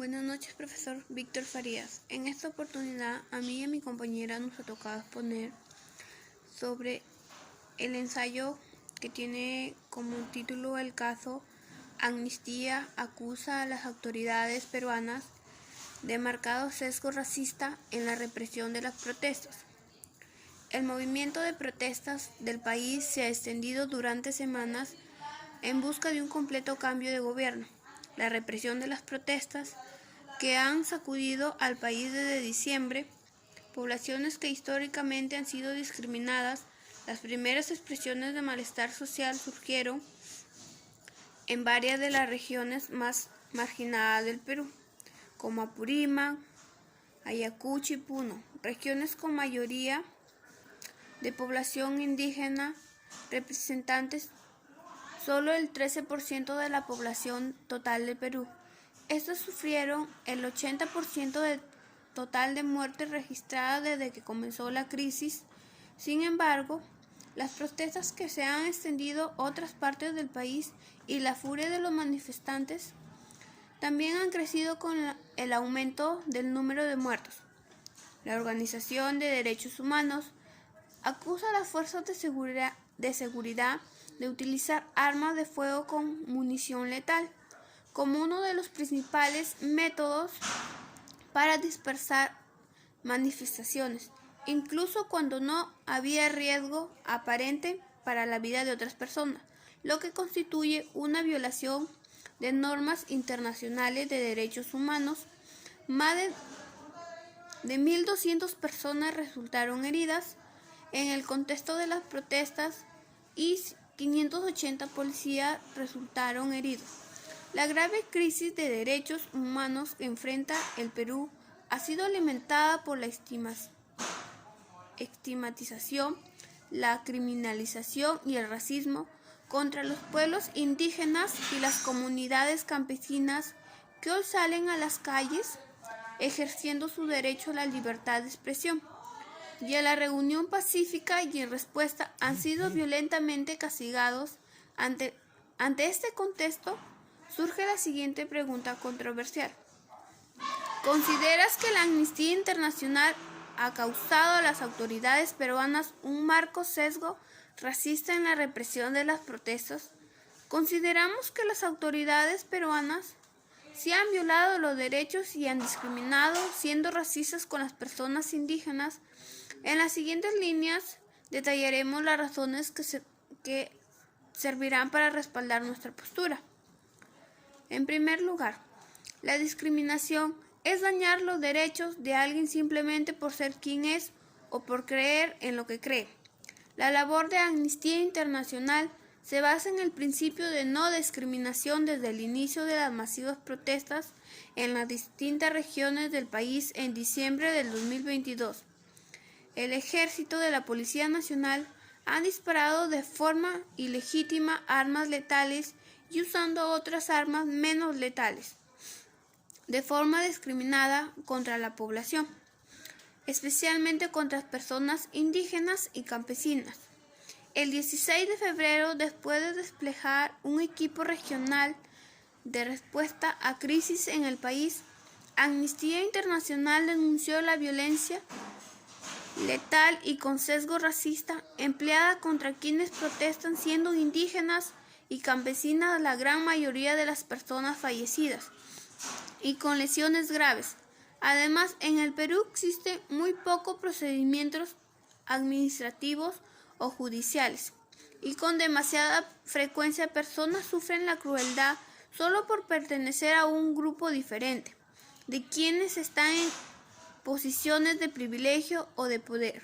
Buenas noches, profesor Víctor Farías. En esta oportunidad, a mí y a mi compañera nos ha tocado exponer sobre el ensayo que tiene como título el caso Amnistía acusa a las autoridades peruanas de marcado sesgo racista en la represión de las protestas. El movimiento de protestas del país se ha extendido durante semanas en busca de un completo cambio de gobierno. La represión de las protestas que han sacudido al país desde diciembre, poblaciones que históricamente han sido discriminadas. Las primeras expresiones de malestar social surgieron en varias de las regiones más marginadas del Perú, como Apurímac, Ayacucho y Puno, regiones con mayoría de población indígena, representantes solo el 13% de la población total del Perú. Estos sufrieron el 80% del total de muertes registradas desde que comenzó la crisis. Sin embargo, las protestas que se han extendido a otras partes del país y la furia de los manifestantes también han crecido con el aumento del número de muertos. La Organización de Derechos Humanos acusa a las fuerzas de seguridad de utilizar armas de fuego con munición letal como uno de los principales métodos para dispersar manifestaciones, incluso cuando no había riesgo aparente para la vida de otras personas, lo que constituye una violación de normas internacionales de derechos humanos. Más de 1.200 personas resultaron heridas en el contexto de las protestas y 580 policías resultaron heridos. La grave crisis de derechos humanos que enfrenta el Perú ha sido alimentada por la estigmatización, la criminalización y el racismo contra los pueblos indígenas y las comunidades campesinas que hoy salen a las calles ejerciendo su derecho a la libertad de expresión y a la reunión pacífica, y en respuesta han sido violentamente castigados. Ante este contexto, surge la siguiente pregunta controversial. ¿Consideras que la Amnistía Internacional ha causado a las autoridades peruanas un marcado sesgo racista en la represión de las protestas? ¿Consideramos que las autoridades peruanas sí han violado los derechos y han discriminado, siendo racistas con las personas indígenas? En las siguientes líneas detallaremos las razones que servirán para respaldar nuestra postura. En primer lugar, la discriminación es dañar los derechos de alguien simplemente por ser quien es o por creer en lo que cree. La labor de Amnistía Internacional se basa en el principio de no discriminación desde el inicio de las masivas protestas en las distintas regiones del país en diciembre del 2022. El Ejército de la Policía Nacional han disparado de forma ilegítima armas letales y usando otras armas menos letales, de forma discriminada contra la población, especialmente contra las personas indígenas y campesinas. El 16 de febrero, después de desplegar un equipo regional de respuesta a crisis en el país, Amnistía Internacional denunció la violencia letal y con sesgo racista empleada contra quienes protestan, siendo indígenas y campesinas la gran mayoría de las personas fallecidas y con lesiones graves. Además, en el Perú existen muy pocos procedimientos administrativos o judiciales, y con demasiada frecuencia personas sufren la crueldad solo por pertenecer a un grupo diferente de quienes están en posiciones de privilegio o de poder.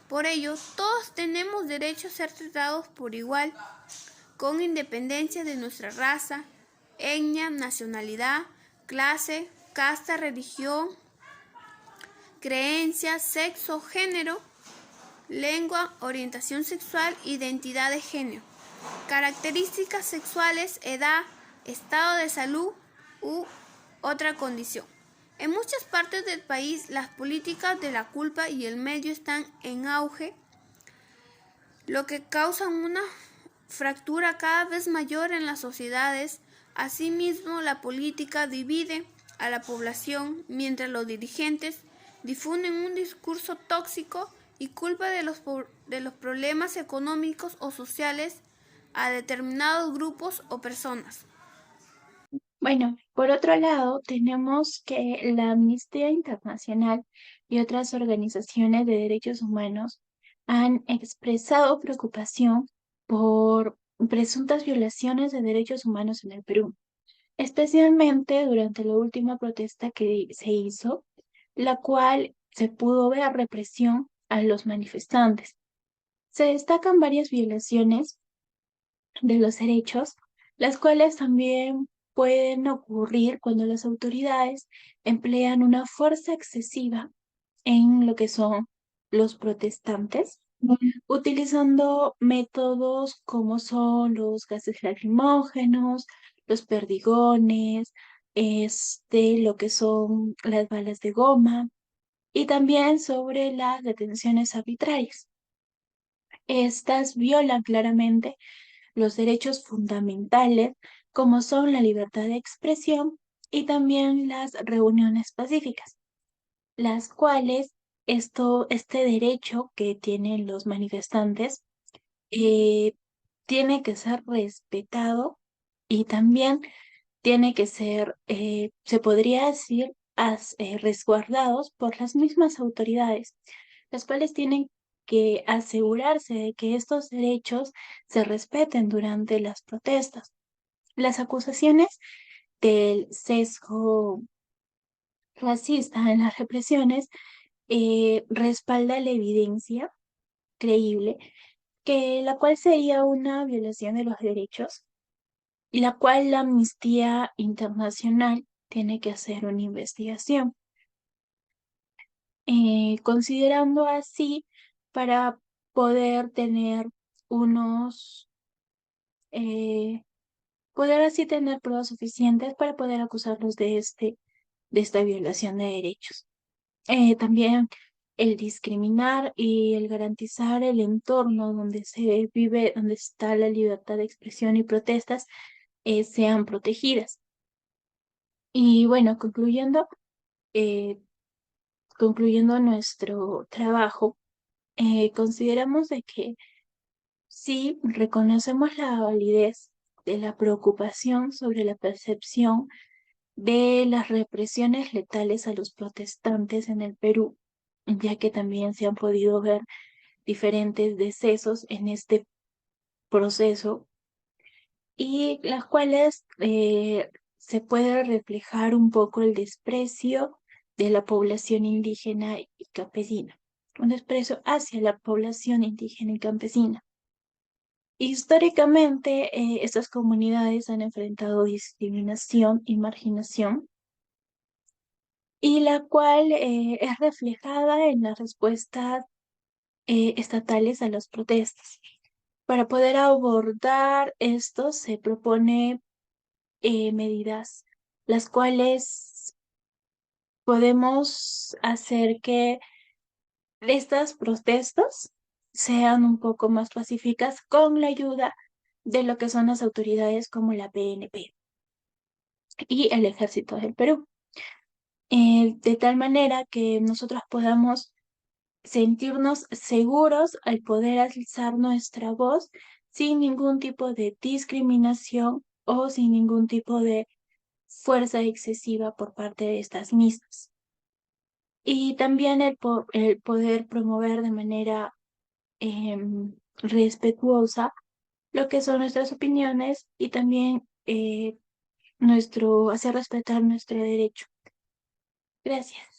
Por ello, todos tenemos derecho a ser tratados por igual, con independencia de nuestra raza, etnia, nacionalidad, clase, casta, religión, creencia, sexo, género, lengua, orientación sexual, identidad de género, características sexuales, edad, estado de salud u otra condición. En muchas partes del país, las políticas de la culpa y el medio están en auge, lo que causa una fractura cada vez mayor en las sociedades. Asimismo, la política divide a la población, mientras los dirigentes difunden un discurso tóxico y culpa de los problemas económicos o sociales a determinados grupos o personas. Bueno, por otro lado, tenemos que la Amnistía Internacional y otras organizaciones de derechos humanos han expresado preocupación por presuntas violaciones de derechos humanos en el Perú, especialmente durante la última protesta que se hizo, la cual se pudo ver represión a los manifestantes. Se destacan varias violaciones de los derechos, las cuales también pueden ocurrir cuando las autoridades emplean una fuerza excesiva en lo que son los protestantes, utilizando métodos como son los gases lacrimógenos, los perdigones, lo que son las balas de goma y también sobre las detenciones arbitrarias. Estas violan claramente los derechos fundamentales como son la libertad de expresión y también las reuniones pacíficas, las cuales este derecho que tienen los manifestantes eh, tiene que ser respetado y también tiene que ser, se podría decir, resguardados por las mismas autoridades, las cuales tienen que asegurarse de que estos derechos se respeten durante las protestas. Las acusaciones del sesgo racista en las represiones respalda la evidencia creíble que la cual sería una violación de los derechos y la cual la Amnistía Internacional tiene que hacer una investigación. Considerando así para poder tener unos, eh, poder así tener pruebas suficientes para poder acusarlos de esta violación de derechos. También el discriminar y el garantizar el entorno donde se vive, donde está la libertad de expresión y protestas, sean protegidas. Y bueno, eh, concluyendo nuestro trabajo, consideramos de que sí reconocemos la validez de la preocupación sobre la percepción de las represiones letales a los protestantes en el Perú, ya que también se han podido ver diferentes decesos en este proceso y las cuales se puede reflejar un poco el desprecio de la población indígena y campesina, un desprecio hacia la población indígena y campesina. Históricamente, estas comunidades han enfrentado discriminación y marginación, y la cual es reflejada en las respuestas estatales a las protestas. Para poder abordar esto, se propone medidas, las cuales podemos hacer que estas protestas sean un poco más pacíficas con la ayuda de lo que son las autoridades como la PNP y el Ejército del Perú. De tal manera que nosotros podamos sentirnos seguros al poder alzar nuestra voz sin ningún tipo de discriminación o sin ningún tipo de fuerza excesiva por parte de estas mismas. Y también el poder promover de manera respetuosa lo que son nuestras opiniones y también hacer respetar nuestro derecho. Gracias.